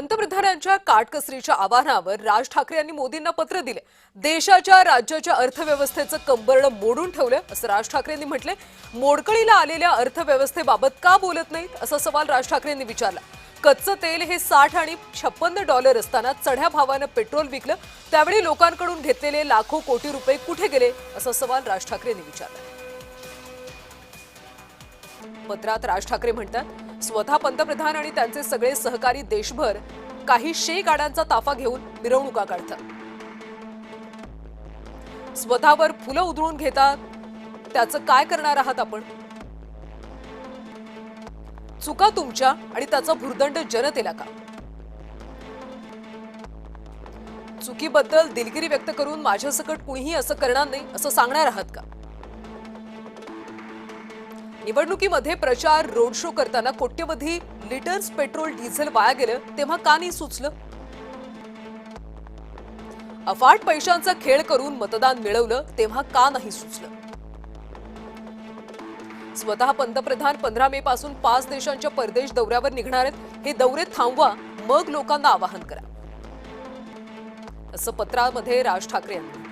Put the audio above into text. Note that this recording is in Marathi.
पंतप्रधानांच्या काटकसरीच्या आवाहनावर राज ठाकरे यांनी मोदींना पत्र दिले। देशाच्या राज्याच्या अर्थव्यवस्थेचं कंबरडं मोडून ठेवलं असं राज ठाकरे यांनी म्हटले। मोडकळीला आलेल्या अर्थव्यवस्थेबाबत का बोलत नाहीत असा सवाल राज ठाकरे यांनी विचारला। कच्चं तेल हे 60 आणि $56 असताना चढ्या भावानं पेट्रोल विकलं, त्यावेळी लोकांकडून घेतलेले लाखो कोटी रुपये कुठे गेले असा सवाल राज ठाकरे यांनी विचारला। पत्रात राज ठाकरे म्हणतात, स्वतः पंतप्रधान आणि त्यांचे सगळे सहकारी देशभर काही गाड्यांचा ताफा घेऊन मिरवणुका काढतात, स्वतःवर फुलं उधळून घेतात। त्याचं काय करणार आहात आपण? चुका तुमच्या आणि त्याचा भुर्दंड जनतेला का? चुकीबद्दल दिलगिरी व्यक्त करून माझ्यासकट कुणीही असं करणार नाही असं सांगणार आहात का? निवडणुकीमध्ये प्रचार रोड शो करताना कोट्यवधी लिटर्स पेट्रोल डिझेल वाया गेलं तेव्हा का नाही सुचलं? अफाट पैशांचा खेळ करून मतदान मिळवलं तेव्हा का नाही सुचलं? स्वतः पंतप्रधान 15 मे पासून 5 देशांच्या परदेश दौऱ्यावर निघणार आहेत। हे दौरे थांबवा, मग लोकांना आवाहन करा असं पत्रामध्ये राज ठाकरे यांनी